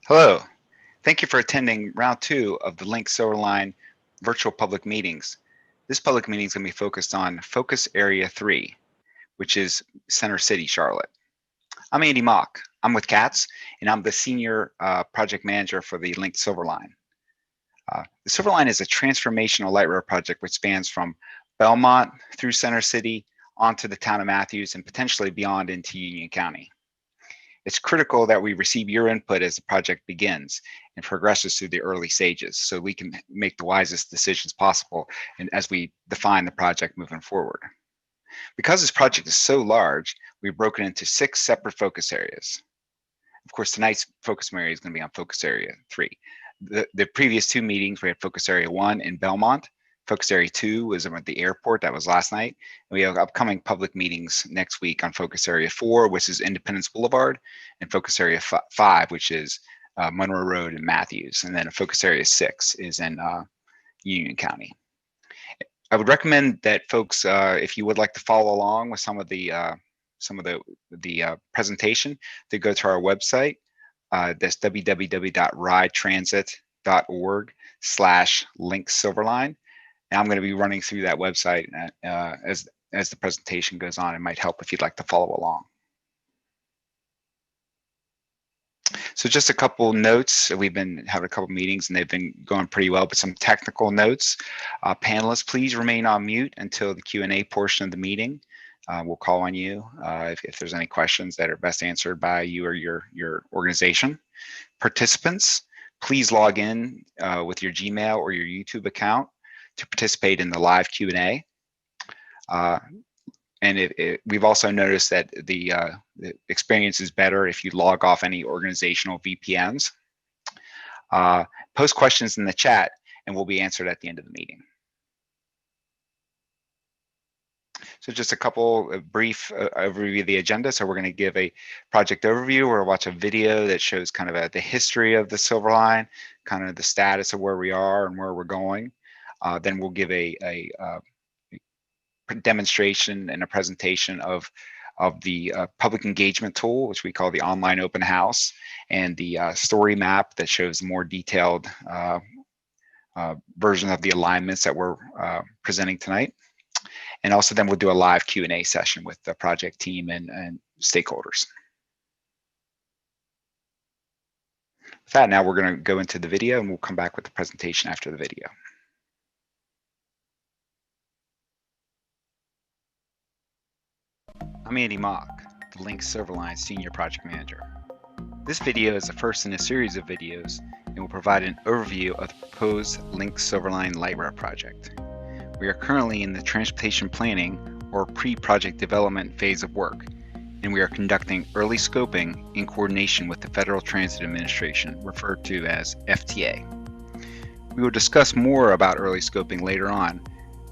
Hello. Thank you for attending round 2 of the LYNX Silverline virtual public meetings. This public meeting is going to be focused on Focus Area 3, which is Center City, Charlotte. I'm Andy Mock. I'm with CATS, and I'm the Senior Project Manager for the LYNX Silverline. The Silverline is a transformational light rail project which spans from Belmont through Center City onto the town of Matthews and potentially beyond into Union County. It's critical that we receive your input as the project begins and progresses through the early stages so we can make the wisest decisions possible and as we define the project moving forward. Because this project is so large, we've broken into 6 separate focus areas. Of course, tonight's focus area is going to be on Focus Area 3. The previous 2 meetings, we had Focus Area 1 in Belmont. Focus Area 2 was at the airport. That was last night. And we have upcoming public meetings next week on Focus Area 4, which is Independence Boulevard, and Focus Area 5, which is Monroe Road and Matthews. And then Focus Area 6 is in Union County. I would recommend that folks, if you would like to follow along with some of the presentation, to go to our website. That's www.ridetransit.org/LYNX-Silverline. And I'm going to be running through that website as the presentation goes on. It might help if you'd like to follow along. So just a couple notes. We've been having a couple meetings and they've been going pretty well, but some technical notes. Panelists, please remain on mute until the Q&A portion of the meeting. We'll call on you if there's any questions that are best answered by you or your organization. Participants, please log in with your Gmail or your YouTube account to participate in the live Q&A. And we've also noticed that the experience is better if you log off any organizational VPNs. Post questions in the chat and will be answered at the end of the meeting. So just a couple brief overview of the agenda. So we're going to give a project overview. We'll watch a video that shows kind of the history of the Silverline, kind of the status of where we are and where we're going. Then we'll give a demonstration and a presentation of the public engagement tool, which we call the online open house, and the story map that shows more detailed version of the alignments that we're presenting tonight. And also then we'll do a live Q&A session with the project team and stakeholders. With that, now we're going to go into the video and we'll come back with the presentation after the video. I'm Andy Mock, the LYNX Silverline Senior Project Manager. This video is the first in a series of videos and will provide an overview of the proposed LYNX Silverline light rail project. We are currently in the transportation planning or pre-project development phase of work, and we are conducting early scoping in coordination with the Federal Transit Administration, referred to as FTA. We will discuss more about early scoping later on,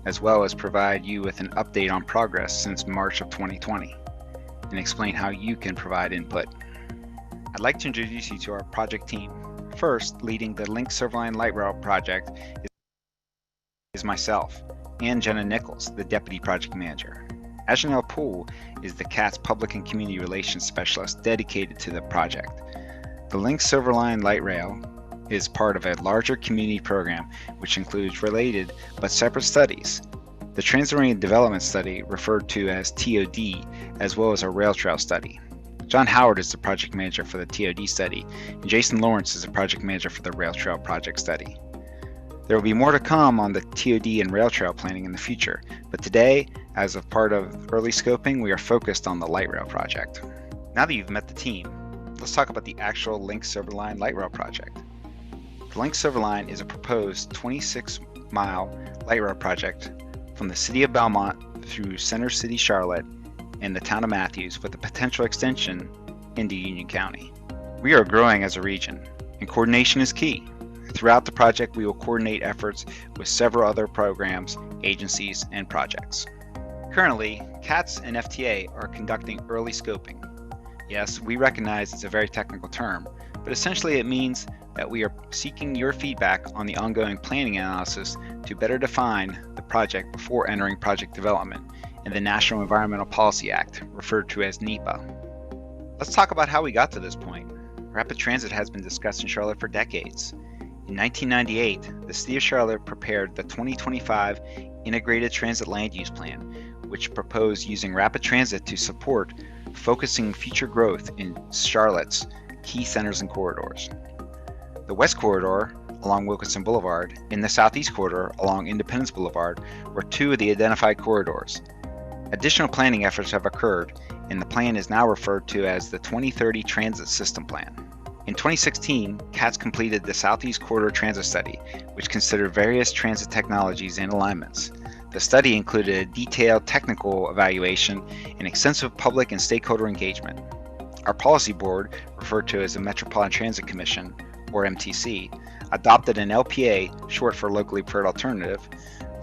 as well as provide you with an update on progress since March of 2020, and explain how you can provide input. I'd like to introduce you to our project team. First, leading the LYNX Silverline Light Rail project is myself, and Jenna Nichols, the Deputy Project Manager. Ajanelle Poole is the CATS Public and Community Relations Specialist dedicated to the project. The LYNX Silverline Light Rail is part of a larger community program which includes related but separate studies. The Transit-Oriented Development Study, referred to as TOD, as well as a rail trail study. John Howard is the project manager for the TOD study, and Jason Lawrence is the project manager for the rail trail project study. There will be more to come on the TOD and rail trail planning in the future, but today, as a part of early scoping, we are focused on the light rail project. Now that you've met the team, let's talk about the actual LYNX Silverline light rail project. The LYNX Silverline is a proposed 26-mile light rail project from the city of Belmont through Center City, Charlotte, and the town of Matthews, with a potential extension into Union County. We are growing as a region, and coordination is key. Throughout the project, we will coordinate efforts with several other programs, agencies, and projects. Currently, CATS and FTA are conducting early scoping. Yes, we recognize it's a very technical term, but essentially it means that we are seeking your feedback on the ongoing planning analysis to better define the project before entering project development in the National Environmental Policy Act, referred to as NEPA. Let's talk about how we got to this point. Rapid transit has been discussed in Charlotte for decades. In 1998, the City of Charlotte prepared the 2025 Integrated Transit Land Use Plan, which proposed using rapid transit to support focusing future growth in Charlotte's key centers and corridors. The West Corridor along Wilkinson Boulevard and the Southeast Corridor along Independence Boulevard were two of the identified corridors. Additional planning efforts have occurred, and the plan is now referred to as the 2030 Transit System Plan. In 2016, CATS completed the Southeast Corridor Transit Study, which considered various transit technologies and alignments. The study included a detailed technical evaluation and extensive public and stakeholder engagement. Our policy board, referred to as the Metropolitan Transit Commission, or MTC, adopted an LPA, short for Locally Preferred Alternative,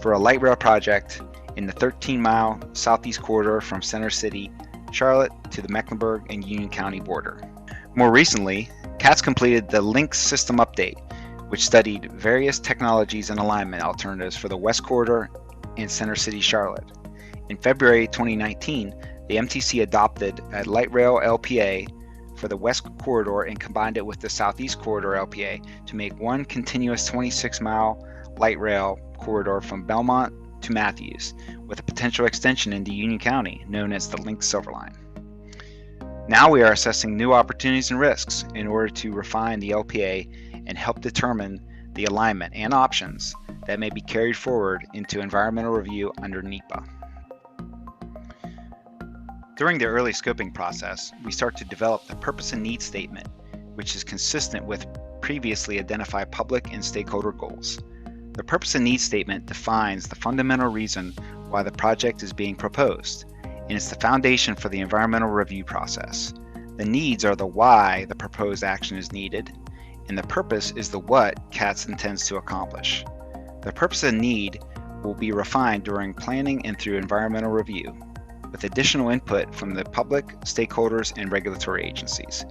for a light rail project in the 13-mile Southeast Corridor from Center City, Charlotte to the Mecklenburg and Union County border. More recently, CATS completed the LYNX system update, which studied various technologies and alignment alternatives for the West Corridor and Center City, Charlotte. In February 2019, the MTC adopted a light rail LPA for the West Corridor and combined it with the Southeast Corridor LPA to make one continuous 26-mile light rail corridor from Belmont to Matthews, with a potential extension into Union County, known as the LYNX Silver Line. Now we are assessing new opportunities and risks in order to refine the LPA and help determine the alignment and options that may be carried forward into environmental review under NEPA. During the early scoping process, we start to develop the purpose and need statement, which is consistent with previously identified public and stakeholder goals. The purpose and need statement defines the fundamental reason why the project is being proposed, and it's the foundation for the environmental review process. The needs are the why the proposed action is needed, and the purpose is the what CATS intends to accomplish. The purpose and need will be refined during planning and through environmental review, with additional input from the public, stakeholders, and regulatory agencies.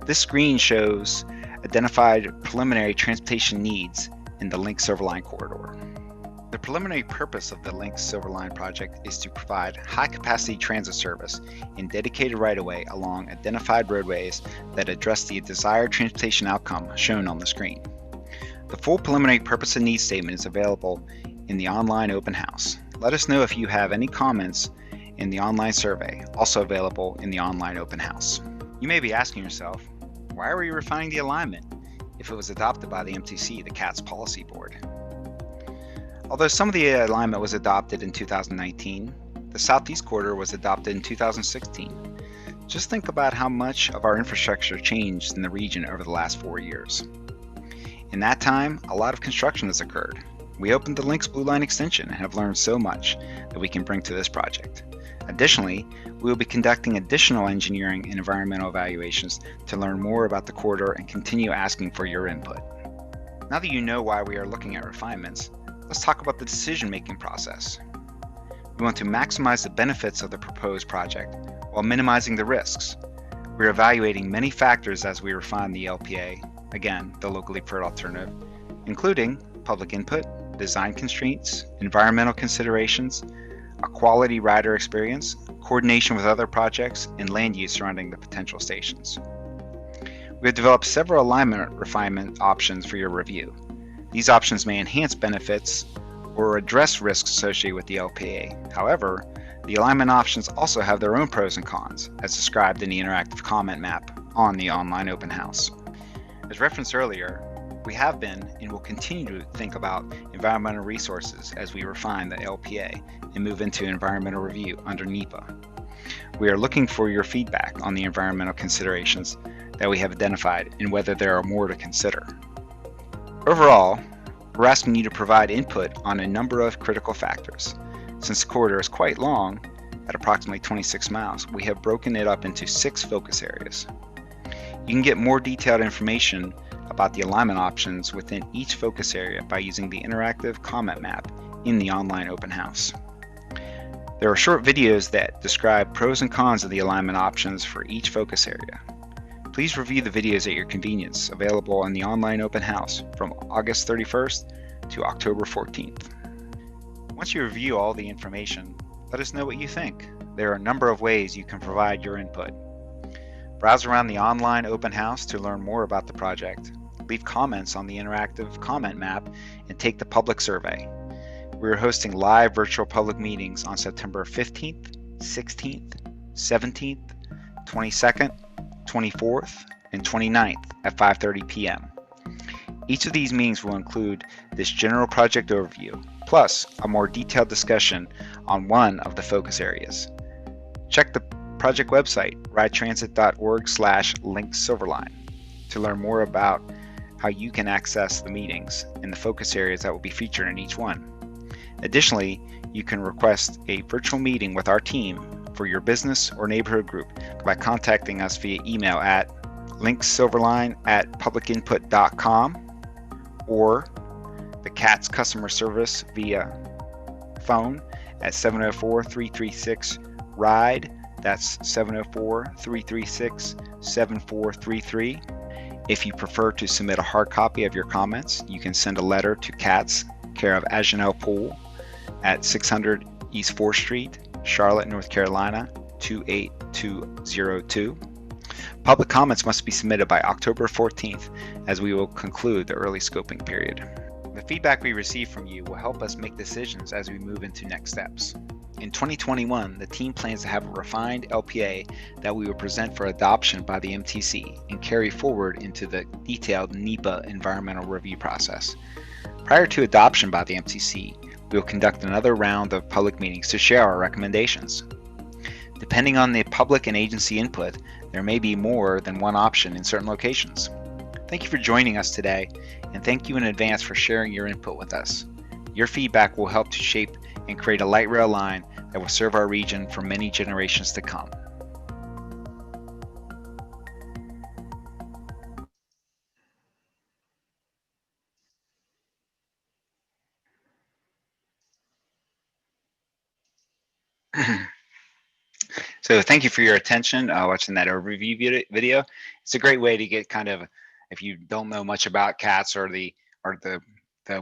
This screen shows identified preliminary transportation needs in the LYNX Silver Line corridor. The preliminary purpose of the LYNX Silver Line project is to provide high-capacity transit service in dedicated right-of-way along identified roadways that address the desired transportation outcome shown on the screen. The full preliminary purpose and needs statement is available in the online open house. Let us know if you have any comments in the online survey, also available in the online open house. You may be asking yourself, why are we refining the alignment if it was adopted by the MTC, the CATS policy board? Although some of the alignment was adopted in 2019, the Southeast Corridor was adopted in 2016. Just think about how much of our infrastructure changed in the region over the last 4 years. In that time, a lot of construction has occurred. We opened the LYNX Blue Line extension and have learned so much that we can bring to this project. Additionally, we will be conducting additional engineering and environmental evaluations to learn more about the corridor and continue asking for your input. Now that you know why we are looking at refinements, let's talk about the decision-making process. We want to maximize the benefits of the proposed project while minimizing the risks. We're evaluating many factors as we refine the LPA, again, the locally preferred alternative, including public input, design constraints, environmental considerations, a quality rider experience, coordination with other projects, and land use surrounding the potential stations. We have developed several alignment refinement options for your review. These options may enhance benefits or address risks associated with the LPA. However, the alignment options also have their own pros and cons, as described in the interactive comment map on the online open house. As referenced earlier, we have been and will continue to think about environmental resources as we refine the LPA and move into environmental review under NEPA. We are looking for your feedback on the environmental considerations that we have identified and whether there are more to consider. Overall, we're asking you to provide input on a number of critical factors. Since the corridor is quite long, at approximately 26 miles, we have broken it up into 6 focus areas. You can get more detailed information about the alignment options within each focus area by using the interactive comment map in the online open house. There are short videos that describe pros and cons of the alignment options for each focus area. Please review the videos at your convenience, available in the online open house from August 31st to October 14th. Once you review all the information, let us know what you think. There are a number of ways you can provide your input. Browse around the online open house to learn more about the project. Leave comments on the interactive comment map and take the public survey. We are hosting live virtual public meetings on September 15th, 16th, 17th, 22nd, 24th, and 29th at 5:30 p.m. Each of these meetings will include this general project overview, plus a more detailed discussion on one of the focus areas. Check the project website, ridetransit.org/LYNX to learn more about how you can access the meetings and the focus areas that will be featured in each one. Additionally, you can request a virtual meeting with our team for your business or neighborhood group by contacting us via email at lynxsilverline@publicinput.com or the CATS customer service via phone at 704-336-RIDE. That's 704-336-7433. If you prefer to submit a hard copy of your comments, you can send a letter to CATS, care of Agenel Pool, at 600 East 4th Street, Charlotte, North Carolina, 28202. Public comments must be submitted by October 14th, as we will conclude the early scoping period. The feedback we receive from you will help us make decisions as we move into next steps. In 2021, the team plans to have a refined LPA that we will present for adoption by the MTC and carry forward into the detailed NEPA environmental review process. Prior to adoption by the MTC, we will conduct another round of public meetings to share our recommendations. Depending on the public and agency input, there may be more than one option in certain locations. Thank you for joining us today, and thank you in advance for sharing your input with us. Your feedback will help to shape and create a light rail line that will serve our region for many generations to come. So thank you for your attention watching that overview video. It's a great way to get kind of, if you don't know much about CATS or the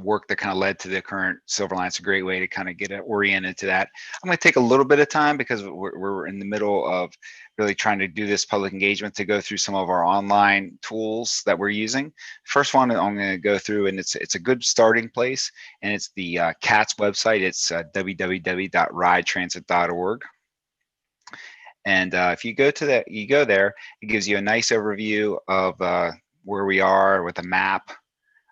work that kind of led to the current Silverline, it's a great way to kind of get oriented to that. I'm going to take a little bit of time because we're in the middle of really trying to do this public engagement to go through some of our online tools that we're using. First one I'm going to go through, and it's a good starting place, and it's the CATS website. It's www.ridetransit.org. And if you go to that, you go there, it gives you a nice overview of where we are with a map,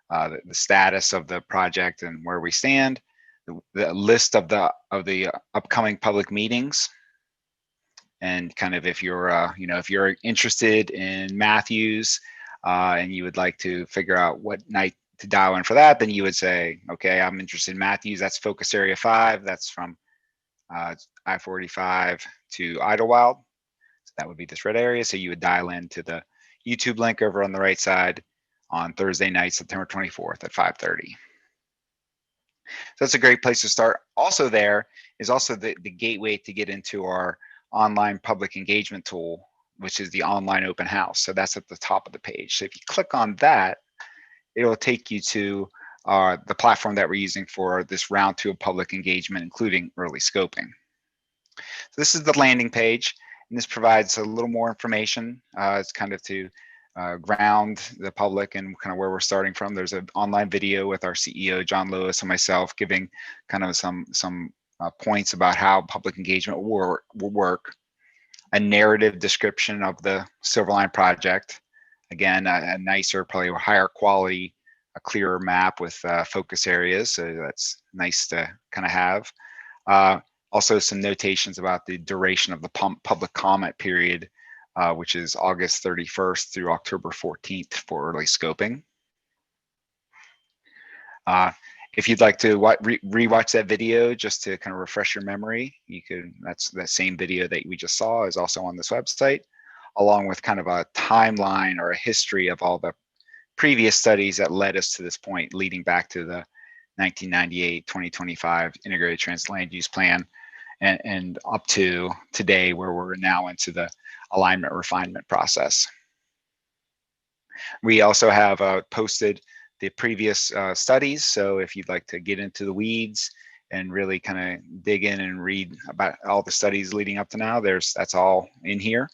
the status of the project and where we stand, the list of the upcoming public meetings, and kind of if you're if you're interested in Matthews and you would like to figure out what night to dial in for that, then you would say, okay, I'm interested in Matthews. That's focus area 5. That's from I-45 to Idlewild. So that would be this red area. So you would dial into the YouTube link over on the right side on Thursday night, September 24th at 5:30. So that's a great place to start. Also there is also the gateway to get into our online public engagement tool, which is the online open house. So that's at the top of the page. So if you click on that, it will take you to the platform that we're using for this round 2 of public engagement, including early scoping. So this is the landing page, and this provides a little more information. It's kind of to ground the public and kind of where we're starting from. There's an online video with our CEO, John Lewis, and myself giving kind of some points about how public engagement will work, a narrative description of the Silverline project. Again, a nicer, probably higher quality, a clearer map with focus areas. So that's nice to kind of have. Also some notations about the duration of the public comment period, which is August 31st through October 14th for early scoping. If you'd like to rewatch that video just to kind of refresh your memory, you could. That's the same video that we just saw is also on this website, along with kind of a timeline or a history of all the previous studies that led us to this point, leading back to the 1998-2025 Integrated Transit Land Use Plan, and up to today, where we're now into the alignment refinement process. We also have posted the previous studies, so if you'd like to get into the weeds and really kind of dig in and read about all the studies leading up to now, that's all in here.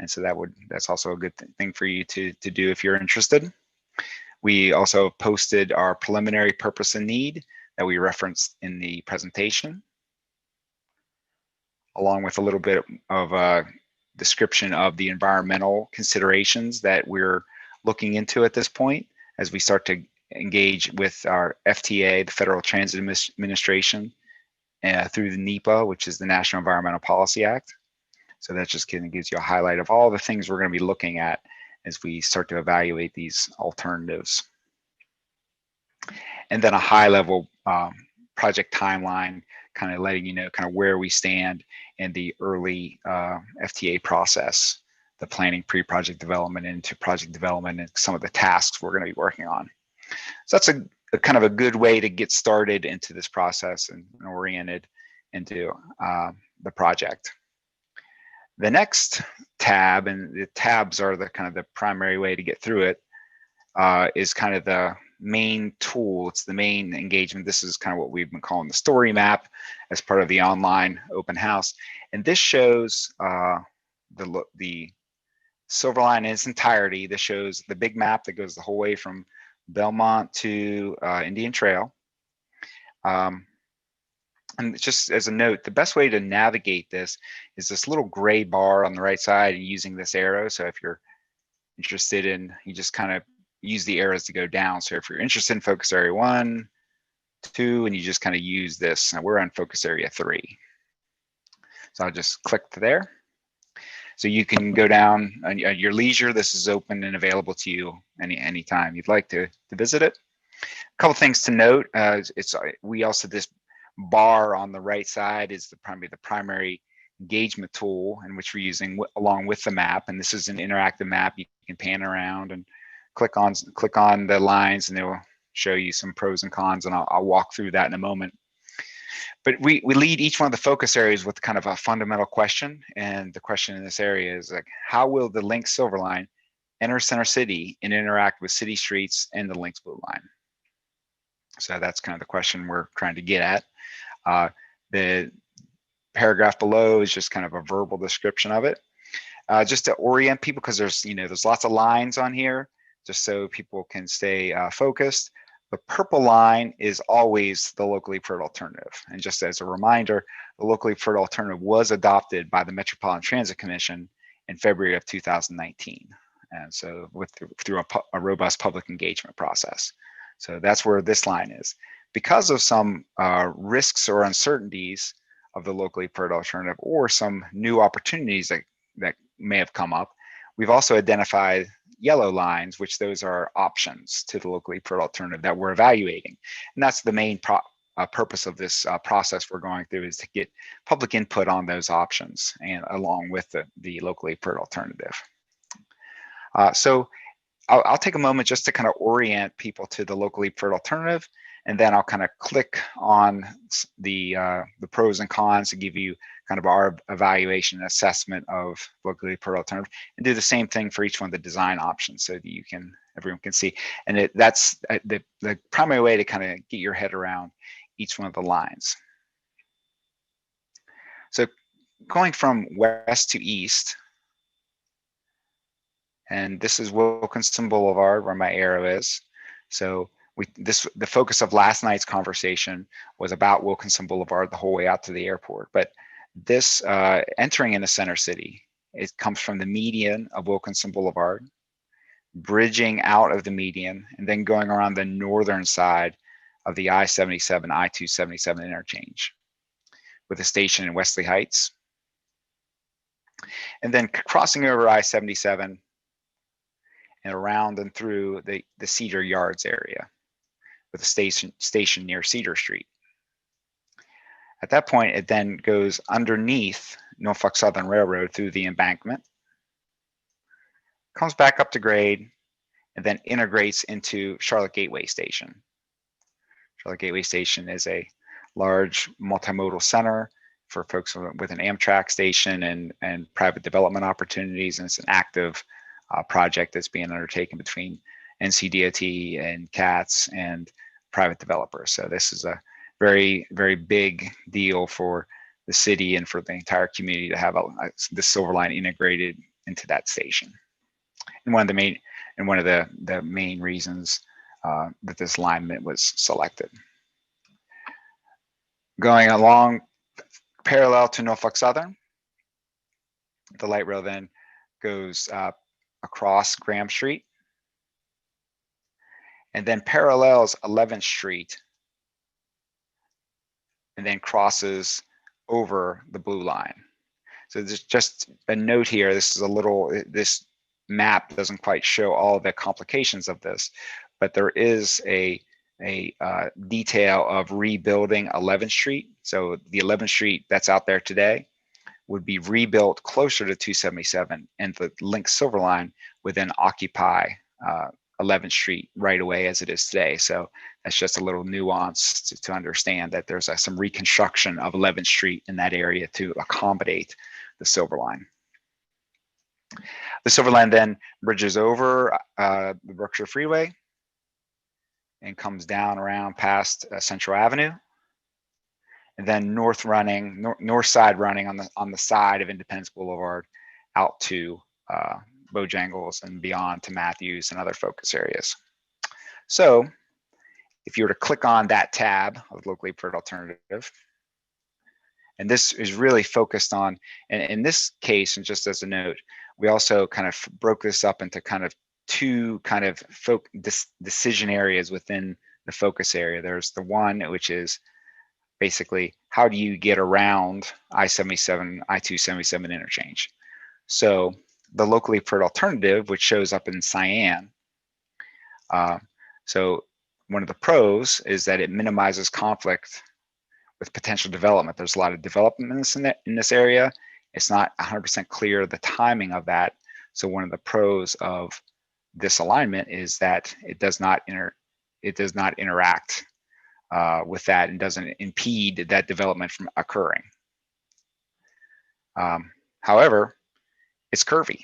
And so that's also a good thing for you to do if you're interested. We also posted our preliminary purpose and need that we referenced in the presentation, along with a little bit of a description of the environmental considerations that we're looking into at this point as we start to engage with our FTA, the Federal Transit Administration, through the NEPA, which is the National Environmental Policy Act. So that just kind of gives you a highlight of all the things we're going to be looking at as we start to evaluate these alternatives. And then a high level project timeline, kind of letting you know kind of where we stand in the early FTA process, the planning, pre-project development into project development, and some of the tasks we're going to be working on. So that's a kind of a good way to get started into this process and oriented into the project. The next tab, and the tabs are the kind of the primary way to get through it, is kind of the main tool. It's the main engagement. This is kind of what we've been calling the story map as part of the online open house. And this shows the Silver Line in its entirety. This shows the big map that goes the whole way from Belmont to Indian Trail. And just as a note, the best way to navigate this is this little gray bar on the right side and using this arrow. So if you're interested in, you just kind of use the arrows to go down. So if you're interested in focus area 1, 2, and you just kind of use this, and we're on focus area 3. So I'll just click to there. So you can go down at your leisure. This is open and available to you anytime you'd like to visit it. A couple things to note. We also, this bar on the right side is probably the primary engagement tool in which we're using along with the map. And this is an interactive map. You can pan around and click on the lines, and it will show you some pros and cons, and I'll walk through that in a moment. But we lead each one of the focus areas with kind of a fundamental question, and the question in this area is like, how will the LYNX Silver Line enter Center City and interact with city streets and the LYNX Blue Line? So that's kind of the question we're trying to get at. The paragraph below is just kind of a verbal description of it, just to orient people, because there's lots of lines on here, just so people can stay focused. The purple line is always the locally preferred alternative. And just as a reminder, the locally preferred alternative was adopted by the Metropolitan Transit Commission in February of 2019. And so through a robust public engagement process. So that's where this line is. Because of some risks or uncertainties of the locally preferred alternative, or some new opportunities that may have come up, we've also identified yellow lines, which those are options to the locally preferred alternative that we're evaluating. And that's the main purpose of this process we're going through, is to get public input on those options and along with the locally preferred alternative. So I'll take a moment just to kind of orient people to the locally preferred alternative, and then I'll kind of click on the pros and cons to give you kind of our evaluation and assessment of locally preferred alternative, and do the same thing for each one of the design options so that everyone can see. And that's the primary way to kind of get your head around each one of the lines. So going from west to east, and this is Wilkinson Boulevard where my arrow is. So the focus of last night's conversation was about Wilkinson Boulevard the whole way out to the airport. But this entering into Center City, it comes from the median of Wilkinson Boulevard, bridging out of the median, and then going around the northern side of the I-77, I-277 interchange with a station in Wesley Heights. And then crossing over I-77 and around and through the Cedar Yards area with a station near Cedar Street. At that point, it then goes underneath Norfolk Southern Railroad through the embankment, comes back up to grade, and then integrates into Charlotte Gateway Station. Charlotte Gateway Station is a large multimodal center for folks with an Amtrak station and private development opportunities, and it's an active project that's being undertaken between NCDOT and CATS and private developers. So this is a very, very big deal for the city and for the entire community to have the Silver Line integrated into that station. And one of the main reasons that this alignment was selected. Going along parallel to Norfolk Southern, the light rail then goes across Graham Street and then parallels 11th Street and then crosses over the blue line. So there's just a note here. This map doesn't quite show all the complications of this, but there is a detail of rebuilding 11th Street. So the 11th Street that's out there today would be rebuilt closer to 277, and the LYNX Silver Line would then occupy 11th Street right away as it is today. So that's just a little nuance to understand that there's some reconstruction of 11th Street in that area to accommodate the Silver Line. The Silver Line then bridges over the Berkshire Freeway and comes down around past Central Avenue, and then north side running on the side of Independence Boulevard out to Bojangles and beyond to Matthews and other focus areas. So if you were to click on that tab of locally preferred alternative, and this is really focused on, and in this case, and just as a note, we also kind of broke this up into kind of two kind of decision areas within the focus area. There's the one which is basically how do you get around I-77, I-277 interchange. So the locally preferred alternative, which shows up in cyan. So one of the pros is that it minimizes conflict with potential development. There's a lot of development in this area. It's not 100% clear the timing of that. So one of the pros of this alignment is that it does not interact with that and doesn't impede that development from occurring. However, it's curvy.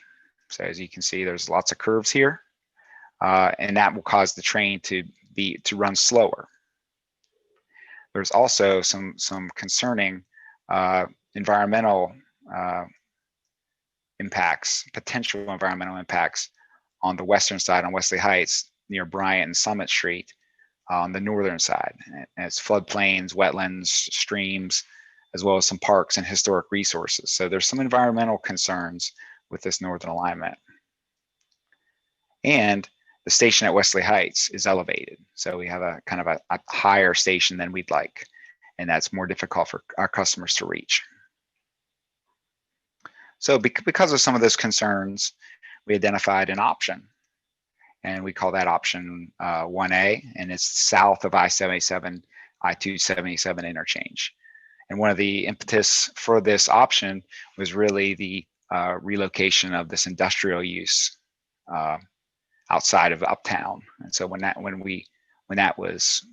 So as you can see, there's lots of curves here, and that will cause the train to run slower. There's also some concerning environmental impacts, potential environmental impacts on the western side on Wesley Heights near Bryant and Summit Street on the northern side. And it's floodplains, wetlands, streams, as well as some parks and historic resources. So there's some environmental concerns with this northern alignment. And the station at Wesley Heights is elevated. So we have a kind of a higher station than we'd like, and that's more difficult for our customers to reach. So because of some of those concerns, we identified an option, and we call that option 1A, and it's south of I-77, I-277 interchange. And one of the impetus for this option was really the relocation of this industrial use outside of Uptown. And so when that was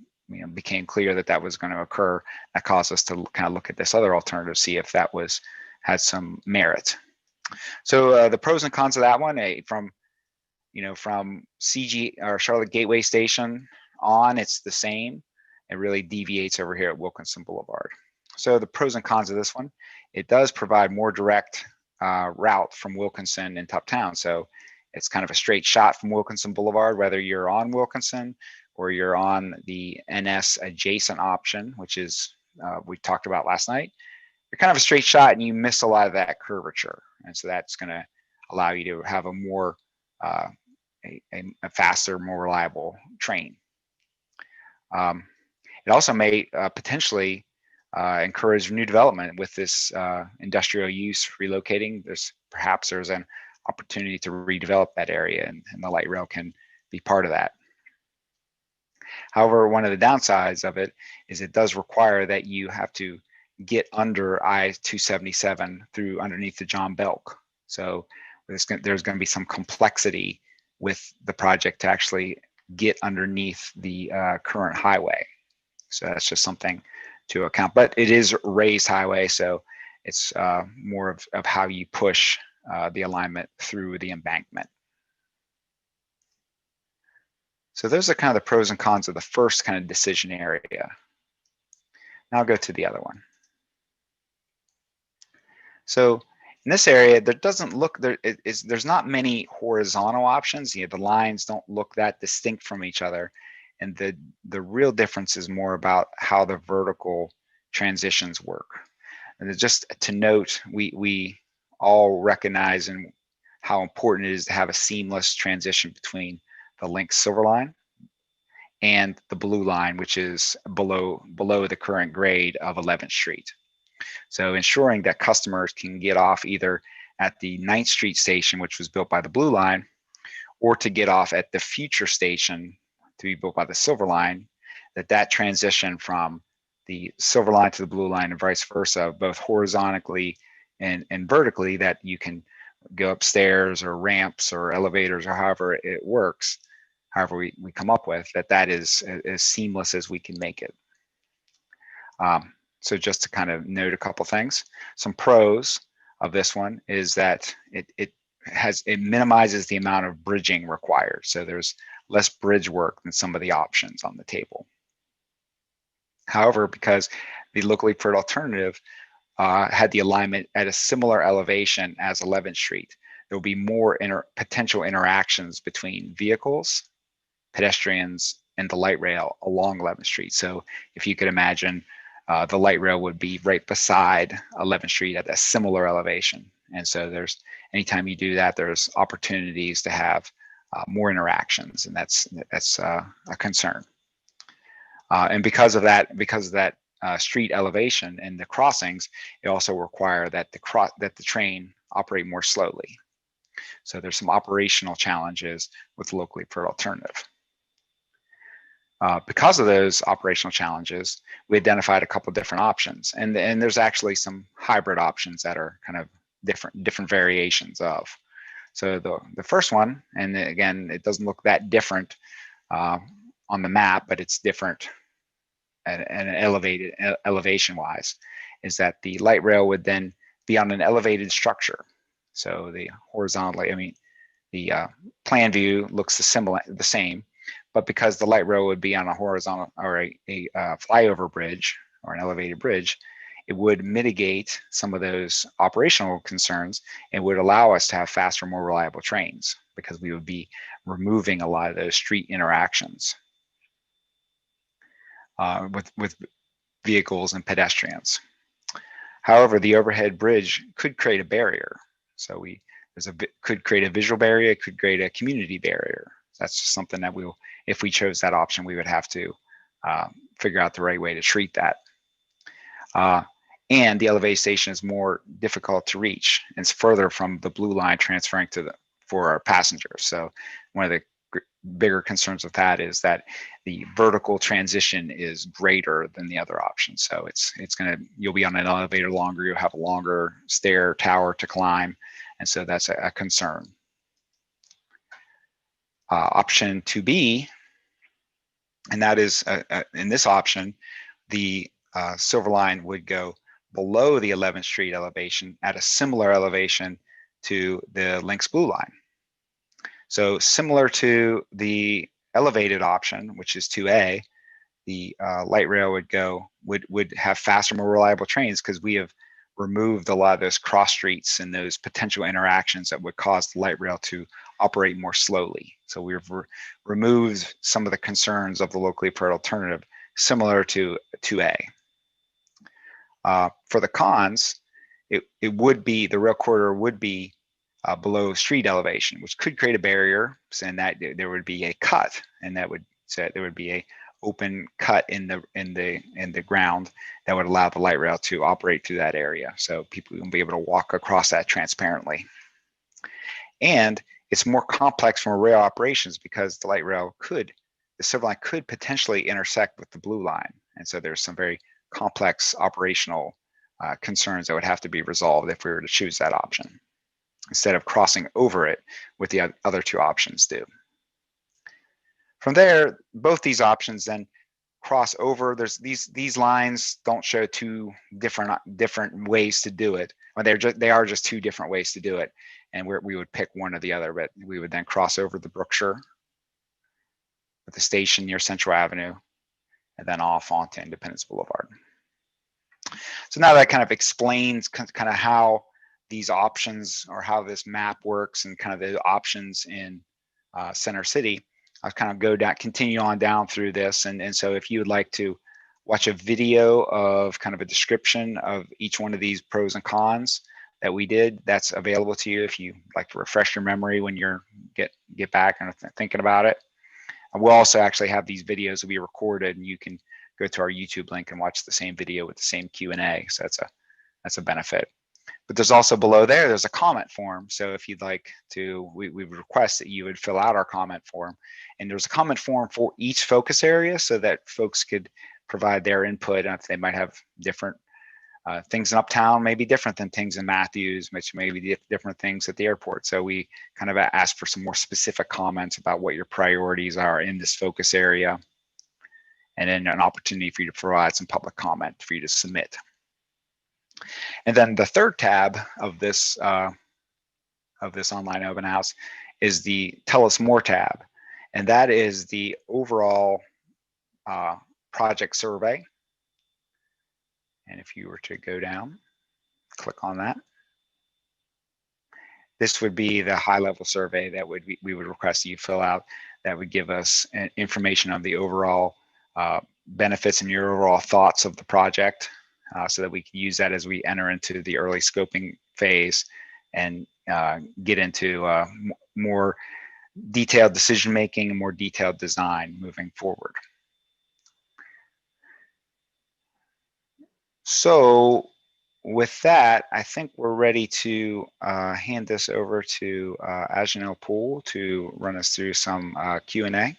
became clear that that was going to occur, that caused us to kind of look at this other alternative, see if that had some merit. So the pros and cons of that one, from CG or Charlotte Gateway Station on, it's the same. It really deviates over here at Wilkinson Boulevard. So the pros and cons of this one, it does provide more direct route from Wilkinson into Uptown. So it's kind of a straight shot from Wilkinson Boulevard, whether you're on Wilkinson or you're on the NS adjacent option, which is we talked about last night. You're kind of a straight shot and you miss a lot of that curvature. And so that's going to allow you to have a more, a faster, more reliable train. It also may potentially encourage new development with this industrial use relocating. Perhaps there's an opportunity to redevelop that area, and the light rail can be part of that. However, one of the downsides of it is it does require that you have to get under I-277 through underneath the John Belk. So there's going to be some complexity with the project to actually get underneath the current highway. So that's just something to account. But it is raised highway, so it's more of how you push the alignment through the embankment. So those are kind of the pros and cons of the first kind of decision area. Now I'll go to the other one. So In this area, there's not many horizontal options. The lines don't look that distinct from each other, and the real difference is more about how the vertical transitions work. And just to note, we all recognize and how important it is to have a seamless transition between the LYNX silver line and the blue line, which is below the current grade of 11th Street. So ensuring that customers can get off either at the 9th Street station, which was built by the blue line, or to get off at the future station to be built by the silver line, that transition from the silver line to the blue line and vice versa, both horizontally and vertically, that you can go upstairs or ramps or elevators or however it works, however we come up with, that is as seamless as we can make it. So just to kind of note a couple things, some pros of this one is that it minimizes the amount of bridging required. So there's less bridge work than some of the options on the table. However, because the locally preferred alternative had the alignment at a similar elevation as 11th Street, there will be more potential interactions between vehicles, pedestrians, and the light rail along 11th Street. So if you could imagine, the light rail would be right beside 11th Street at a similar elevation. And so anytime you do that, there's opportunities to have more interactions, and that's a concern. And because of that street elevation and the crossings, it also require that the train operate more slowly. So there's some operational challenges with the locally preferred alternative. Because of those operational challenges, we identified a couple of different options, and there's actually some hybrid options that are kind of different variations of. So the first one, and again, it doesn't look that different on the map, but it's different and elevation wise, is that the light rail would then be on an elevated structure. So the horizontally, the plan view looks the same, but because the light rail would be on a horizontal or a flyover bridge or an elevated bridge, it would mitigate some of those operational concerns and would allow us to have faster, more reliable trains, because we would be removing a lot of those street interactions with vehicles and pedestrians. However, the overhead bridge could create a barrier. So could create a visual barrier, it could create a community barrier. That's just something that if we chose that option, we would have to figure out the right way to treat that. And the elevation station is more difficult to reach. It's further from the blue line transferring for our passengers. So one of the bigger concerns with that is that the vertical transition is greater than the other options. So you'll be on an elevator longer, you'll have a longer stair tower to climb, and so that's a concern. Option 2B, and that is in this option, the silver line would go below the 11th Street elevation at a similar elevation to the LYNX blue line. So similar to the elevated option, which is 2A, the light rail would have faster, more reliable trains, because we have removed a lot of those cross streets and those potential interactions that would cause the light rail to operate more slowly. So we've removed some of the concerns of the locally preferred alternative, similar to 2A. For the cons, it would be, the rail corridor would be below street elevation, which could create a barrier, saying that there would be a cut, and that would say there would be a open cut in the ground that would allow the light rail to operate through that area, so people will be able to walk across that transparently. And it's more complex from a rail operations, because the silver line could potentially intersect with the blue line, and so there's some very complex operational concerns that would have to be resolved if we were to choose that option, instead of crossing over it with the other two options do. From there, both these options then cross over. There's these lines don't show two different ways to do it. Or they are just two different ways to do it, and we would pick one or the other. But we would then cross over the Brookshire with the station near Central Avenue, and then off onto Independence Boulevard. So now that kind of explains kind of how these options or how this map works and kind of the options in Center City, I'll kind of go down, continue on down through this. And so if you would like to watch a video of kind of a description of each one of these pros and cons that we did, that's available to you if you like to refresh your memory when you're get back and thinking about it. And we'll also actually have these videos will be recorded, and you can go to our YouTube link and watch the same video with the same Q&A. So that's a benefit. But there's also below there's a comment form. So if you'd like to, we would request that you would fill out our comment form. And there's a comment form for each focus area so that folks could provide their input. If they might have different things in Uptown, may be different than things in Matthews, which may be different things at the airport. So we kind of ask for some more specific comments about what your priorities are in this focus area. And then an opportunity for you to provide some public comment for you to submit. And then the third tab of this online open house is the Tell Us More tab. And that is the overall project survey. And if you were to go down, click on that. This would be the high-level survey that we would request you fill out. That would give us information on the overall benefits and your overall thoughts of the project, so that we can use that as we enter into the early scoping phase and get into more detailed decision making and more detailed design moving forward. So with that, I think we're ready to hand this over to Ajnal Poole to run us through some Q&A.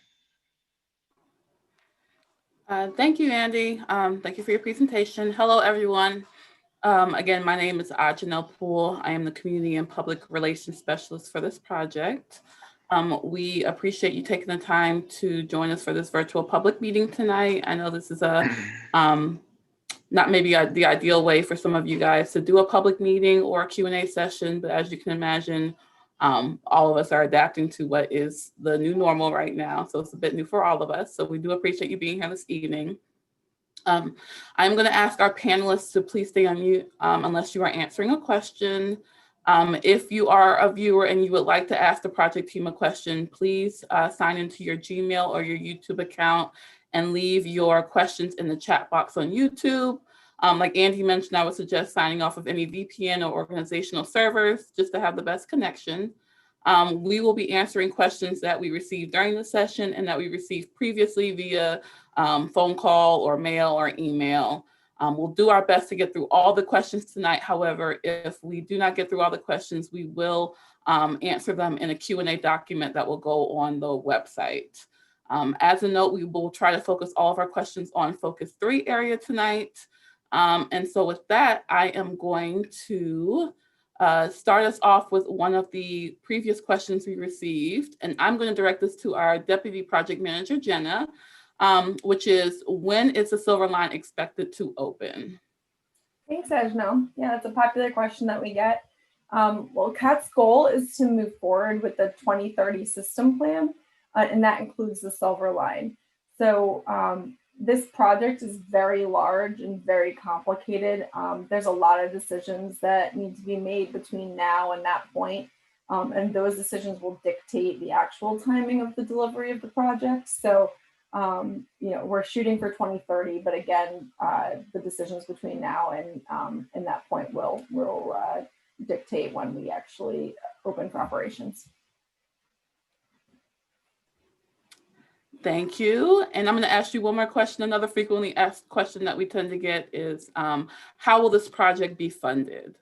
Thank you, Andy. Thank you for your presentation. Hello, everyone. Again, my name is Ajnal Poole. I am the Community and Public Relations Specialist for this project. We appreciate you taking the time to join us for this virtual public meeting tonight. I know this is a not maybe the ideal way for some of you guys to do a public meeting or a Q&A session, but as you can imagine, all of us are adapting to what is the new normal right now. So it's a bit new for all of us. So we do appreciate you being here this evening. I'm going to ask our panelists to please stay on mute unless you are answering a question. If you are a viewer and you would like to ask the project team a question, please sign into your Gmail or your YouTube account and leave your questions in the chat box on YouTube. Like Andy mentioned, I would suggest signing off of any VPN or organizational servers just to have the best connection. We will be answering questions that we received during the session and that we received previously via phone call or mail or email. We'll do our best to get through all the questions tonight. However, if we do not get through all the questions, we will answer them in a Q&A document that will go on the website. As a note, we will try to focus all of our questions on Focus 3 area tonight. And so with that, I am going to start us off with one of the previous questions we received. And I'm going to direct this to our Deputy Project Manager, Jenna, which is, when is the Silver Line expected to open? Thanks, Ajnal. Yeah, that's a popular question that we get. Well, CAT's goal is to move forward with the 2030 system plan, and that includes the Silver Line. So this project is very large and very complicated. There's a lot of decisions that need to be made between now and that point. And those decisions will dictate the actual timing of the delivery of the project. So, you know, we're shooting for 2030, but again, the decisions between now and that point will dictate when we actually open for operations. Thank you. And I'm going to ask you one more question. Another frequently asked question that we tend to get is, how will this project be funded?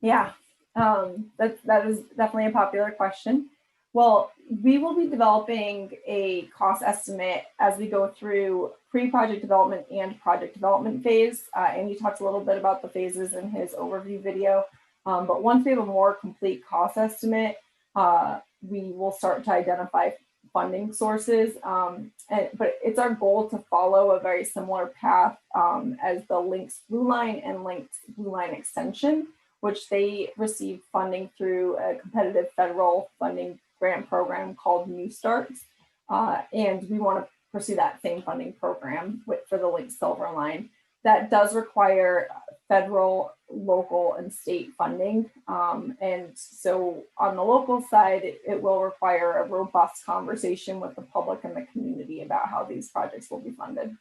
Yeah, that is definitely a popular question. Well, we will be developing a cost estimate as we go through pre-project development and project development phase. Andy talked a little bit about the phases in his overview video. But once we have a more complete cost estimate, we will start to identify funding sources. But it's our goal to follow a very similar path as the LYNX Blue Line and LYNX Blue Line extension, which they received funding through a competitive federal funding grant program called New Starts. And we want to pursue that same funding program for the LYNX Silver Line. that does require federal, local, and state funding. And so on the local side, it will require a robust conversation with the public and the community about how these projects will be funded.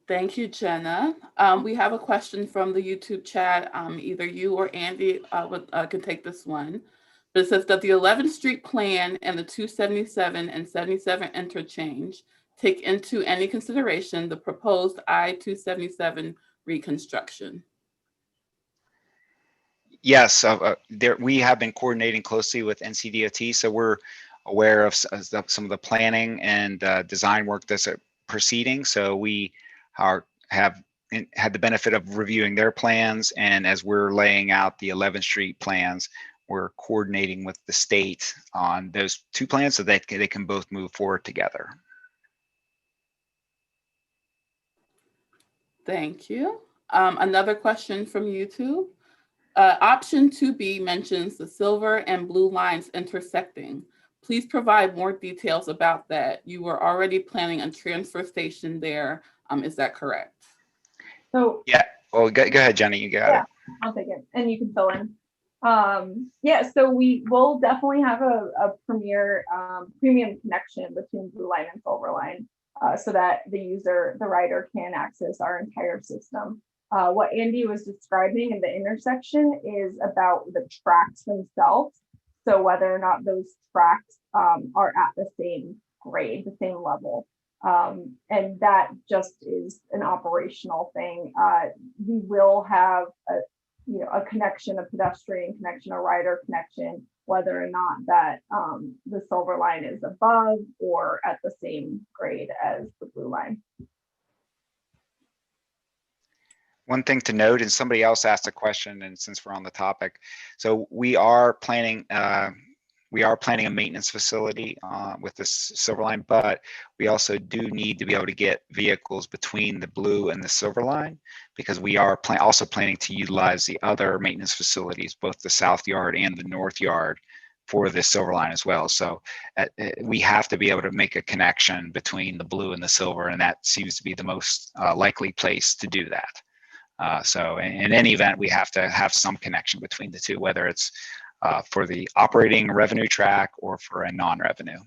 Thank you, Jenna. We have a question from the YouTube chat. Either you or Andy can take this one. But it says that the 11th Street plan and the 277 and 77 interchange take into any consideration the proposed I-277 reconstruction? Yes, we have been coordinating closely with NCDOT, so we're aware of some of the planning and design work that's proceeding. So we have had the benefit of reviewing their plans, and as we're laying out the 11th Street plans, we're coordinating with the state on those two plans so that they can both move forward together. Thank you. Another question from YouTube. Option 2B mentions the silver and blue lines intersecting. Please provide more details about that. You were already planning a transfer station there. Is that correct? So yeah, well, go ahead, Jenny, you got it. I'll take it, and you can fill in. Yeah, so we will definitely have a premium connection between Blue Line and Silver Line, so that the rider can access our entire system. What Andy was describing in the intersection is about the tracks themselves. So whether or not those tracks are at the same grade, the same level. And that just is an operational thing. We will have a connection, a pedestrian connection, a rider connection, whether or not that the Silver Line is above or at the same grade as the Blue Line. One thing to note, and somebody else asked a question, and since we're on the topic, so we are planning a maintenance facility with this Silver Line, but we also do need to be able to get vehicles between the Blue and the Silver Line, because we are also planning to utilize the other maintenance facilities, both the South Yard and the North Yard, for the Silver Line as well. So we have to be able to make a connection between the Blue and the Silver, and that seems to be the most likely place to do that. So in any event, we have to have some connection between the two, whether it's for the operating revenue track or for a non-revenue.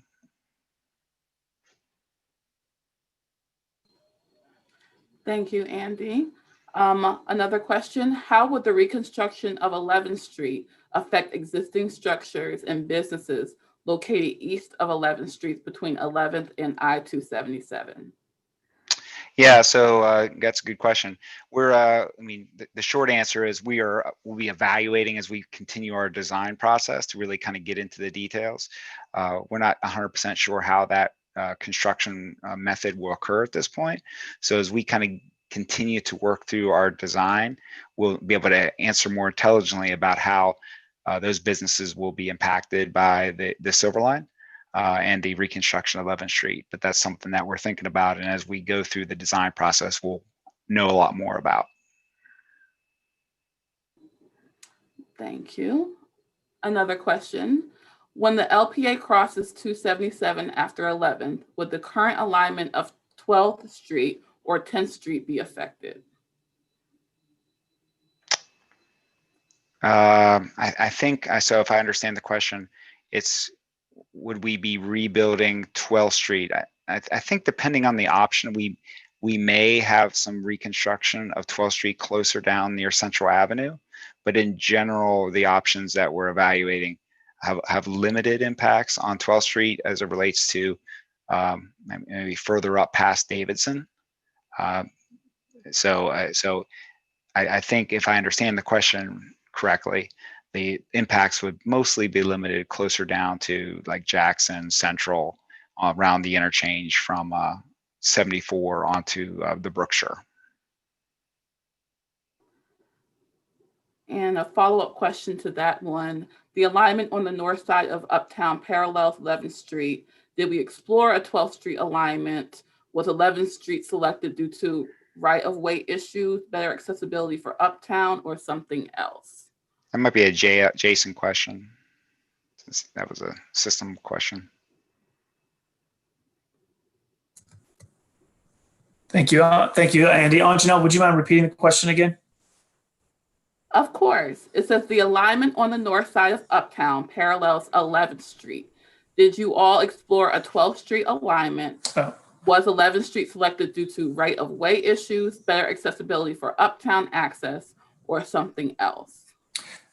Thank you, Andy. Another question, how would the reconstruction of 11th Street affect existing structures and businesses located east of 11th Street between 11th and I-277? Yeah, so that's a good question. I mean, the short answer is we'll be evaluating as we continue our design process to really kind of get into the details. We're not 100% sure how that construction method will occur at this point. So as we kind of continue to work through our design, we'll be able to answer more intelligently about how those businesses will be impacted by the Silver Line. And the reconstruction of 11th Street. But that's something that we're thinking about. And as we go through the design process, we'll know a lot more about. Thank you. Another question. When the LPA crosses 277 after 11th, would the current alignment of 12th Street or 10th Street be affected? I think, so if I understand the question, would we be rebuilding 12th Street? I think depending on the option, we may have some reconstruction of 12th Street closer down near Central Avenue, but in general, the options that we're evaluating have limited impacts on 12th Street as it relates to maybe further up past Davidson. So I think if I understand the question correctly, the impacts would mostly be limited closer down to like Jackson, Central, around the interchange from 74 onto the Brookshire. And a follow-up question to that one, the alignment on the north side of Uptown parallels 11th Street. Did we explore a 12th Street alignment? Was 11th Street selected due to right-of-way issues, better accessibility for Uptown, or something else? That might be a Jason question, since that was a system question. Thank you, Andy. Janelle, would you mind repeating the question again? Of course. It says the alignment on the north side of Uptown parallels 11th Street. Did you all explore a 12th Street alignment? Oh. Was 11th Street selected due to right-of-way issues, better accessibility for Uptown access, or something else?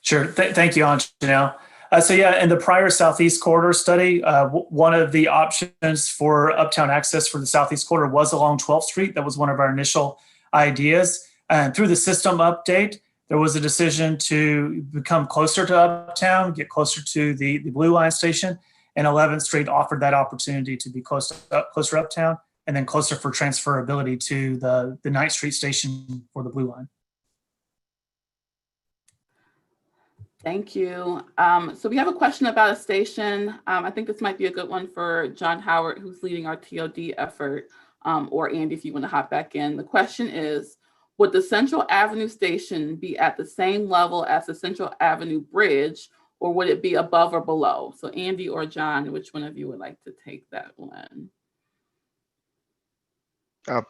Sure. Thank you, Janelle. So yeah, in the prior Southeast Corridor study, one of the options for Uptown access for the Southeast Corridor was along 12th Street. That was one of our initial ideas. And through the system update, there was a decision to become closer to Uptown, get closer to the Blue Line station, and 11th Street offered that opportunity to be closer Uptown, and then closer for transferability to the 9th Street station for the Blue Line. Thank you. So we have a question about a station. I think this might be a good one for John Howard, who's leading our TOD effort, or Andy, if you want to hop back in. The question is, would the Central Avenue station be at the same level as the Central Avenue Bridge, or would it be above or below? So Andy or John, which one of you would like to take that one?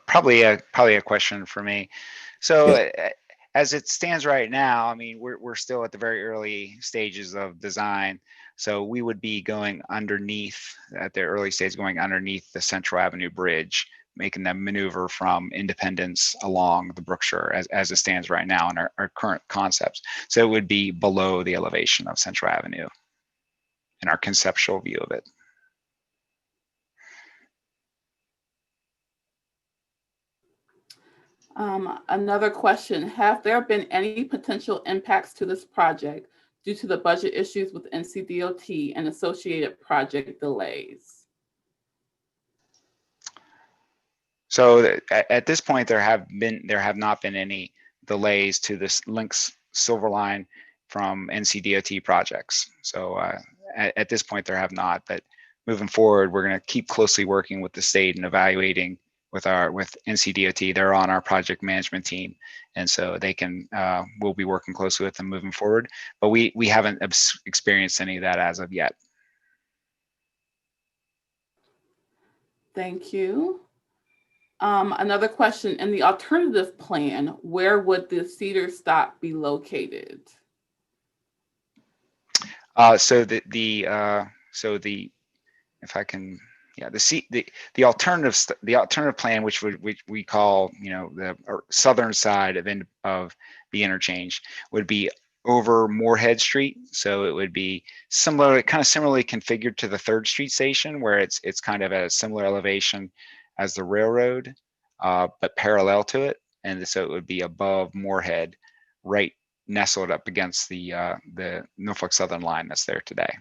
Probably a question for me. So as it stands right now, I mean, we're still at the very early stages of design. So we would be going underneath, at the early stage, going underneath the Central Avenue Bridge, making that maneuver from Independence along the Brookshire as it stands right now in our current concepts. So it would be below the elevation of Central Avenue in our conceptual view of it. Another question, have there been any potential impacts to this project due to the budget issues with NCDOT and associated project delays? So at this point, there have not been any delays to this LYNX Silver Line from NCDOT projects. So at this point, there have not, but moving forward, we're going to keep closely working with the state and evaluating with NCDOT. They're on our project management team, and so they can we'll be working closely with them moving forward. But we haven't experienced any of that as of yet. Thank you. Another question, in the alternative plan, where would the Cedar stop be located? So if I can. Yeah, the alternative plan, which we call, you know, the southern side of the interchange, would be over Morehead Street. So it would be similarly configured to the 3rd Street station, where it's kind of at a similar elevation as the railroad, but parallel to it, and so it would be above Morehead, right nestled up against the Norfolk Southern line that's there today.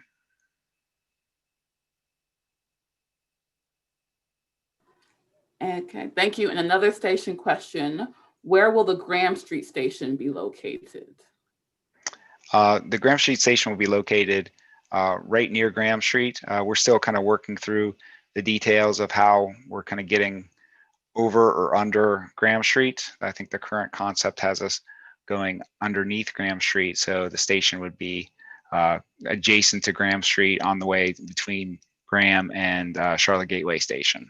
Okay, thank you. And another station question, where will the Graham Street station be located? The Graham Street station will be located right near Graham Street. We're still kind of working through the details of how we're kind of getting over or under Graham Street. I think the current concept has us going underneath Graham Street. So the station would be adjacent to Graham Street on the way between Graham and Charlotte Gateway Station.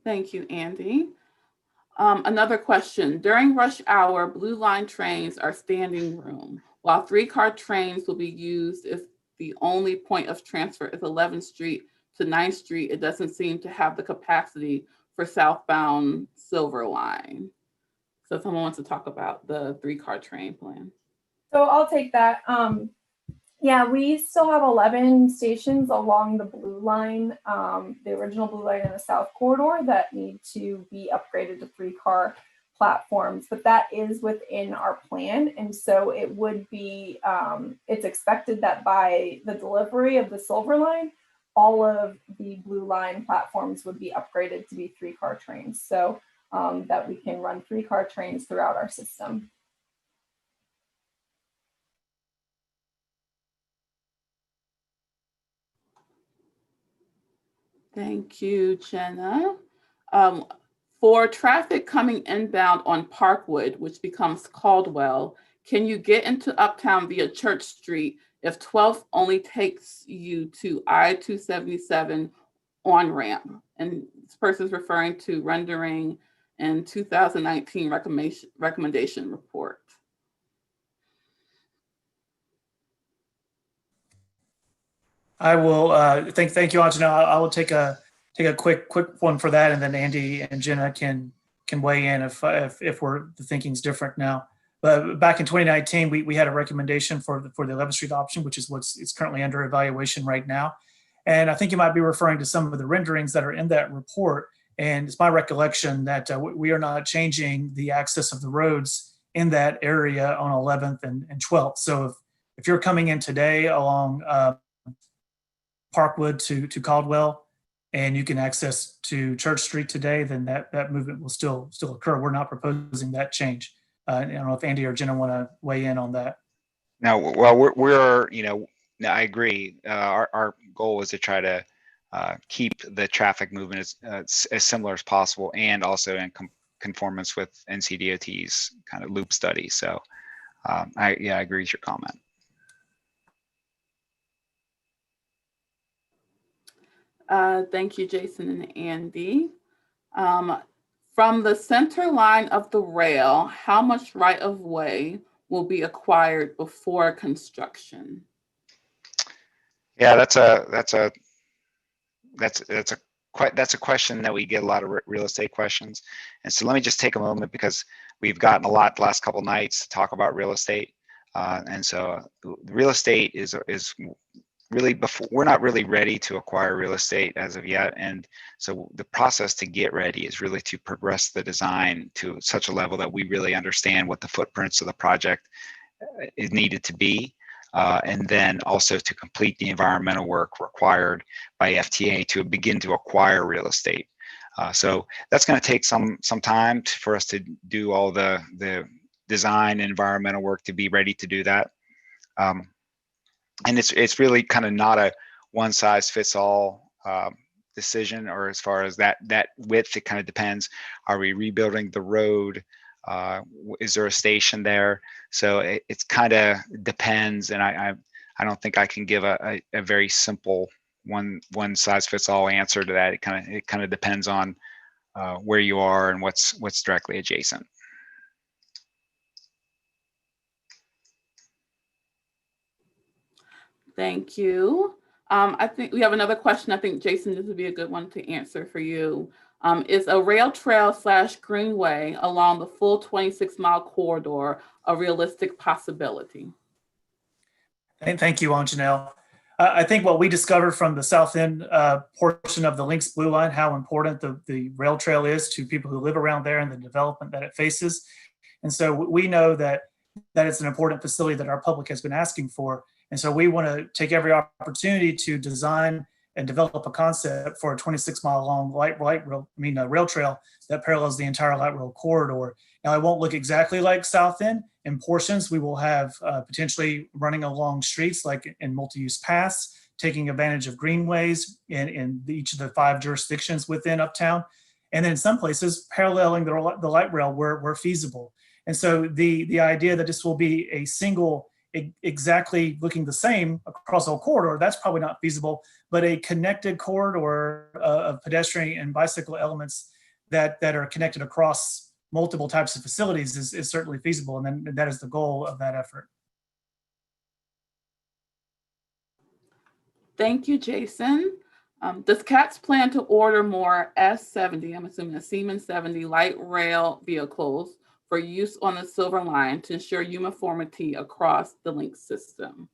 Thank you, Andy. Another question, during rush hour, Blue Line trains are standing room, while 3-car trains will be used if the only point of transfer is 11th Street to 9th Street. It doesn't seem to have the capacity for southbound Silver Line. So if someone wants to talk about the 3-car train plan. So I'll take that. Yeah, we still have 11 stations along the Blue Line, the original Blue Line in the South Corridor, that need to be upgraded to 3-car platforms, but that is within our plan. And so it would be, it's expected that by the delivery of the Silver Line, all of the Blue Line platforms would be upgraded to be 3-car trains, so that we can run 3-car trains throughout our system. Thank you, Jenna. For traffic coming inbound on Parkwood, which becomes Caldwell, can you get into Uptown via Church Street if 12th only takes you to I-277 on-ramp. And this person is referring to rendering in 2019 recommendation report. I will thank you, Anjana. I will take a quick one for that, and then Andy and Jenna can weigh in if the thinking's different now. But back in 2019, we had a recommendation for the 11th Street option, which is it's currently under evaluation right now. And I think you might be referring to some of the renderings that are in that report. And it's my recollection that we are not changing the access of the roads in that area on 11th and 12th. So if you're coming in today along Parkwood to Caldwell, and you can access to Church Street today, then that movement will still occur. We're not proposing that change. I don't know if Andy or Jenna want to weigh in on that. No, well, we're I agree. Our goal is to try to keep the traffic movement as similar as possible, and also in conformance with NCDOT's kind of loop study. So I agree with your comment. Thank you, Jason and Andy. From the center line of the rail, how much right-of-way will be acquired before construction? Yeah, that's a question that we get a lot of real estate questions. And so let me just take a moment, because we've gotten a lot the last couple of nights to talk about real estate. And so real estate is really, we're not really ready to acquire real estate as of yet. And so the process to get ready is really to progress the design to such a level that we really understand what the footprints of the project is needed to be. And then also to complete the environmental work required by FTA to begin to acquire real estate. So that's going to take some time for us to do all the design and environmental work to be ready to do that. And it's really kind of not a one size fits all decision, or as far as that width, it kind of depends. Are we rebuilding the road? Is there a station there? So it's kind of depends, and I don't think I can give a very simple one size fits all answer to that. It kind of depends on where you are and what's directly adjacent. Thank you. I think we have another question. I think, Jason, this would be a good one to answer for you. Is a rail trail / greenway along the full 26-mile corridor a realistic possibility? Thank you, Anjanelle. I think what we discovered from the south end portion of the LYNX Blue Line, how important the rail trail is to people who live around there and the development that it faces. And so we know that it's an important facility that our public has been asking for. And so we want to take every opportunity to design and develop a concept for a 26-mile long rail trail that parallels the entire light rail corridor. Now, it won't look exactly like South End. In portions, we will have potentially running along streets like in multi-use paths, taking advantage of greenways in each of the 5 jurisdictions within Uptown. And then in some places, paralleling the light rail where feasible. And so the idea that this will be a single, exactly looking the same across the whole corridor, that's probably not feasible, but a connected corridor of pedestrian and bicycle elements that are connected across multiple types of facilities is certainly feasible. And then that is the goal of that effort. Thank you, Jason. Does CATS plan to order more S70, I'm assuming a Siemens 70 light rail vehicles for use on the Silver Line to ensure uniformity across the LYNX system?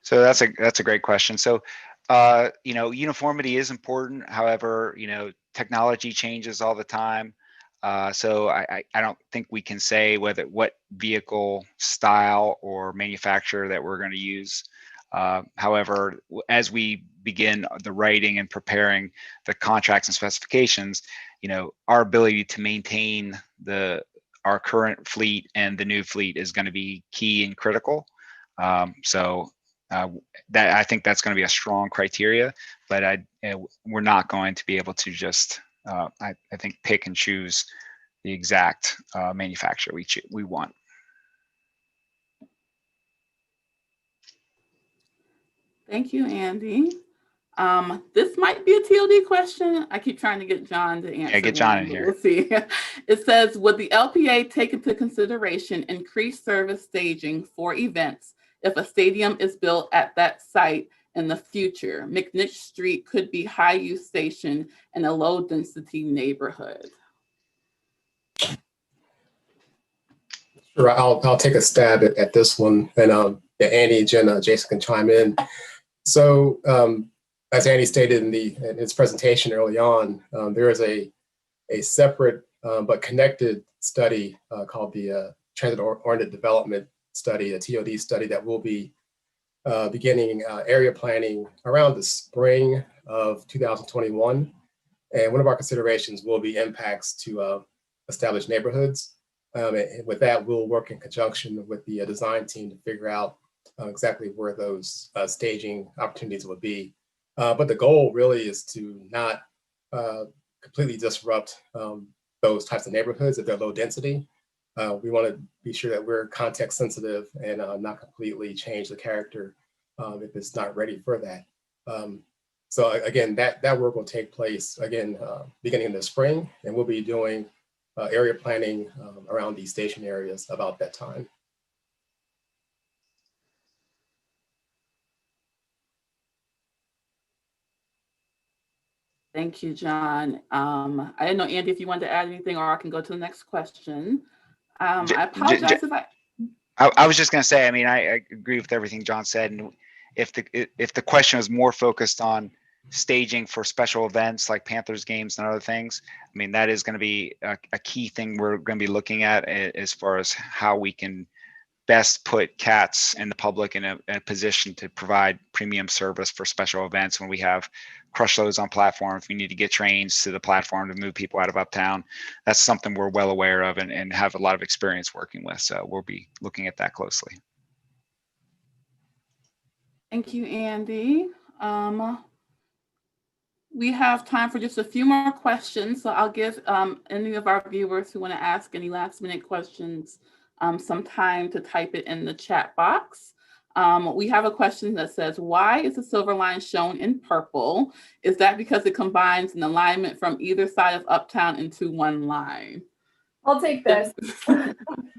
So that's a great question. So, uniformity is important. However, technology changes all the time. So I don't think we can say what vehicle style or manufacturer that we're going to use. However, as we begin the writing and preparing the contracts and specifications, our ability to maintain our current fleet and the new fleet is going to be key and critical. That I think that's going to be a strong criteria, but we're not going to be able to just I think pick and choose the exact manufacturer we want. Thank you, Andy. This might be a TLD question. I keep trying to get John to answer. Yeah, get John one, in here. We'll see. It says, would the LPA take into consideration increased service staging for events if a stadium is built at that site in the future? McNish Street could be high-use station in a low-density neighborhood. Sure, I'll take a stab at this one, and yeah, Andy, Jenna, Jason can chime in. So, as Andy stated in his presentation early on, there is a separate but connected study called the Transit-Oriented Development Study, a TOD study, that will be beginning area planning around the spring of 2021. And one of our considerations will be impacts to established neighborhoods. And with that, we'll work in conjunction with the design team to figure out exactly where those staging opportunities will be. But the goal really is to not completely disrupt those types of neighborhoods if they're low density. We want to be sure that we're context sensitive and not completely change the character if it's not ready for that. So again, that work will take place again beginning in the spring, and we'll be doing area planning around these station areas about that time. Thank you, John. I didn't know, Andy, if you wanted to add anything, or I can go to the next question. I apologize if I was just going to say, I mean, I agree with everything John said. And if the question was more focused on staging for special events like Panthers games and other things, I mean, that is going to be a key thing we're going to be looking at as far as how we can best put CATS and the public in a position to provide premium service for special events when we have crush loads on platforms. We need to get trains to the platform to move people out of uptown. That's something we're well aware of and have a lot of experience working with. So we'll be looking at that closely. Thank you, Andy. We have time for just a few more questions. So I'll give any of our viewers who want to ask any last minute questions some time to type it in the chat box. We have a question that says, why is the silver line shown in purple? Is that because it combines an alignment from either side of uptown into one line? I'll take this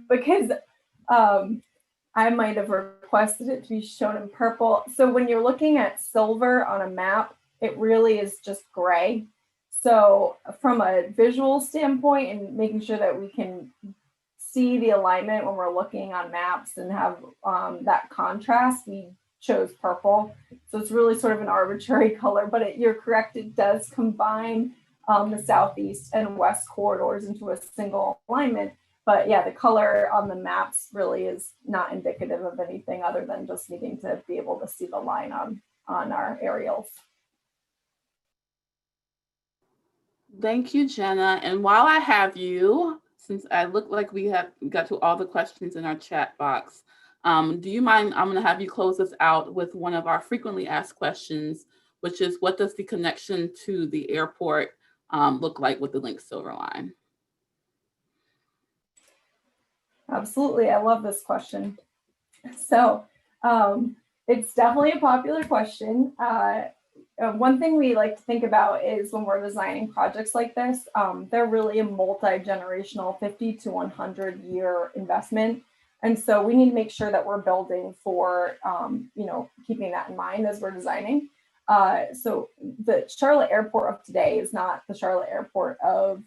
because I might have requested it to be shown in purple. So when you're looking at silver on a map, it really is just gray. So from a visual standpoint and making sure that we can see the alignment when we're looking on maps and have that contrast, we chose purple. So it's really sort of an arbitrary color, but you're correct, it does combine the southeast and west corridors into a single alignment. But yeah, the color on the maps really is not indicative of anything other than just needing to be able to see the line on our aerials. Thank you, Jenna. And while I have you, since I look like we have got to all the questions in our chat box, do you mind, I'm going to have you close us out with one of our frequently asked questions, which is, what does the connection to the airport look like with the LYNX Silver Line? Absolutely. I love this question. So it's definitely a popular question. One thing we like to think about is when we're designing projects like this, they're really a multi-generational 50 to 100 year investment. And so we need to make sure that we're building for, keeping that in mind as we're designing. So the Charlotte Airport of today is not the Charlotte Airport of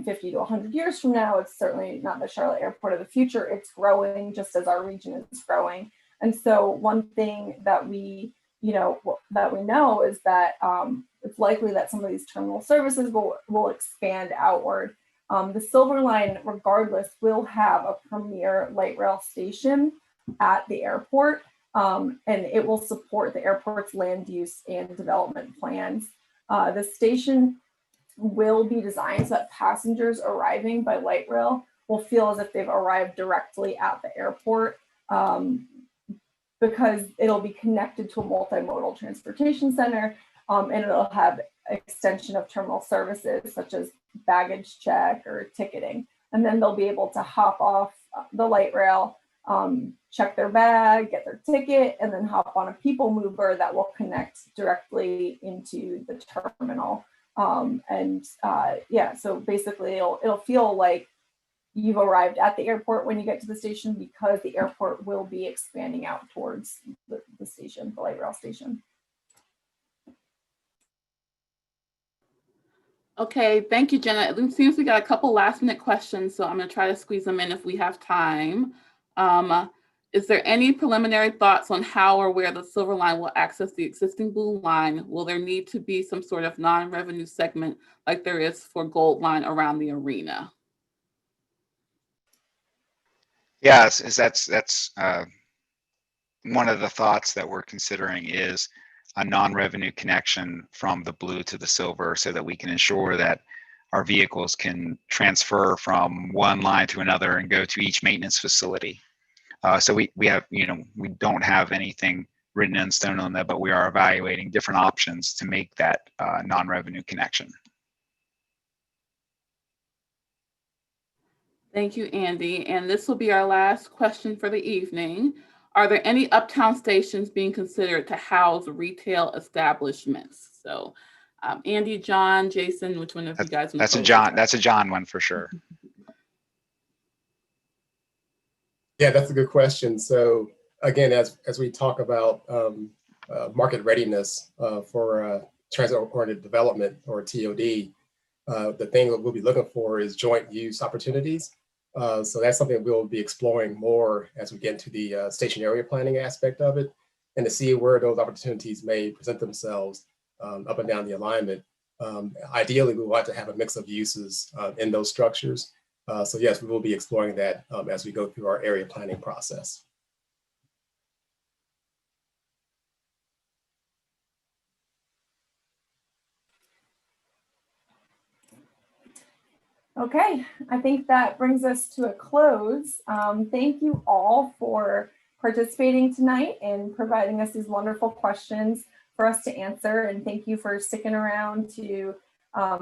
50 to 100 years from now. It's certainly not the Charlotte Airport of the future. It's growing just as our region is growing. And so one thing that we know is that it's likely that some of these terminal services will expand outward. The Silver Line, regardless, will have a premier light rail station at the airport, and it will support the airport's land use and development plans. The station will be designed so that passengers arriving by light rail will feel as if they've arrived directly at the airport, because it'll be connected to a multimodal transportation center, and it'll have extension of terminal services such as baggage check or ticketing. And then they'll be able to hop off the light rail check their bag, get their ticket, and then hop on a people mover that will connect directly into the terminal. Yeah, so basically it'll feel like you've arrived at the airport when you get to the station, because the airport will be expanding out towards the station, the light rail station. Okay, thank you, Jenna. It seems we got a couple last minute questions, so I'm going to try to squeeze them in if we have time. Is there any preliminary thoughts on how or where the Silver Line will access the existing Blue Line? Will there need to be some sort of non-revenue segment like there is for Gold Line around the arena? Yes, that's one of the thoughts that we're considering is a non-revenue connection from the blue to the silver, so that we can ensure that our vehicles can transfer from one line to another and go to each maintenance facility. So we have, we don't have anything written in stone on that, but we are evaluating different options to make that non-revenue connection. Thank you, Andy. And this will be our last question for the evening. Are there any uptown stations being considered to house retail establishments? So Andy, John, Jason, which one of you guys? That's a John one for sure. Yeah, that's a good question. So again, as we talk about market readiness for transit-oriented development, or TOD, the thing that we'll be looking for is joint use opportunities. So that's something we'll be exploring more as we get into the station area planning aspect of it, and to see where those opportunities may present themselves up and down the alignment. Ideally, we want to have a mix of uses in those structures. So yes, we will be exploring that as we go through our area planning process. Okay, I think that brings us to a close. Thank you all for participating tonight and providing us these wonderful questions for us to answer. And thank you for sticking around to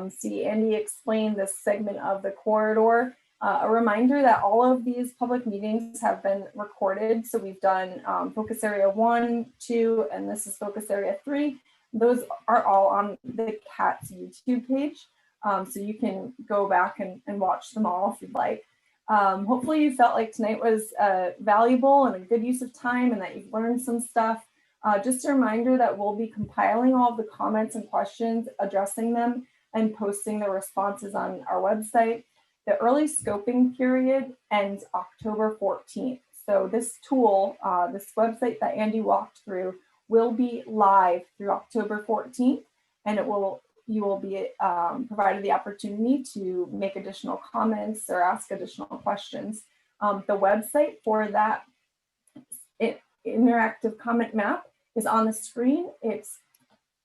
see Andy explain this segment of the corridor. A reminder that all of these public meetings have been recorded. So we've done Focus Area 1, 2, and this is Focus Area 3. Those are all on the CATS YouTube page. So you can go back and watch them all if you'd like. Hopefully you felt like tonight was valuable and a good use of time, and that you've learned some stuff. Just a reminder that we'll be compiling all of the comments and questions, addressing them, and posting the responses on our website. The early scoping period ends October 14th. So this tool, this website that Andy walked through, will be live through October 14th, and you will be provided the opportunity to make additional comments or ask additional questions. The website for that interactive comment map is on the screen. It's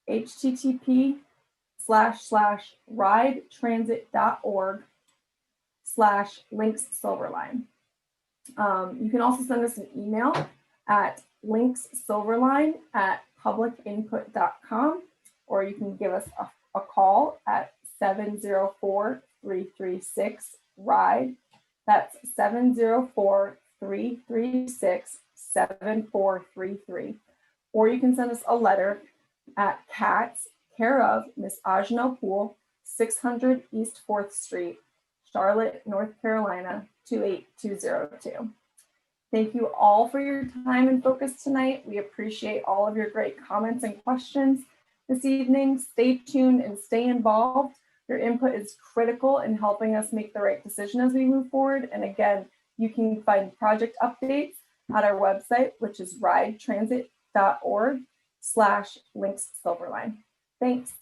http://ridetransit.org/LYNX Silverline. You can also send us an email at lynxsilverline@publicinput.com, or you can give us a call at 704-336-RIDE. That's 704-336-7433. Or you can send us a letter at CATS, care of Miss Ajnel Poole, 600 East 4th Street, Charlotte, North Carolina, 28202. Thank you all for your time and focus tonight. We appreciate all of your great comments and questions this evening. Stay tuned and stay involved. Your input is critical in helping us make the right decision as we move forward. And again, you can find project updates at our website, which is ridetransit.org/LYNX Silverline. Thanks.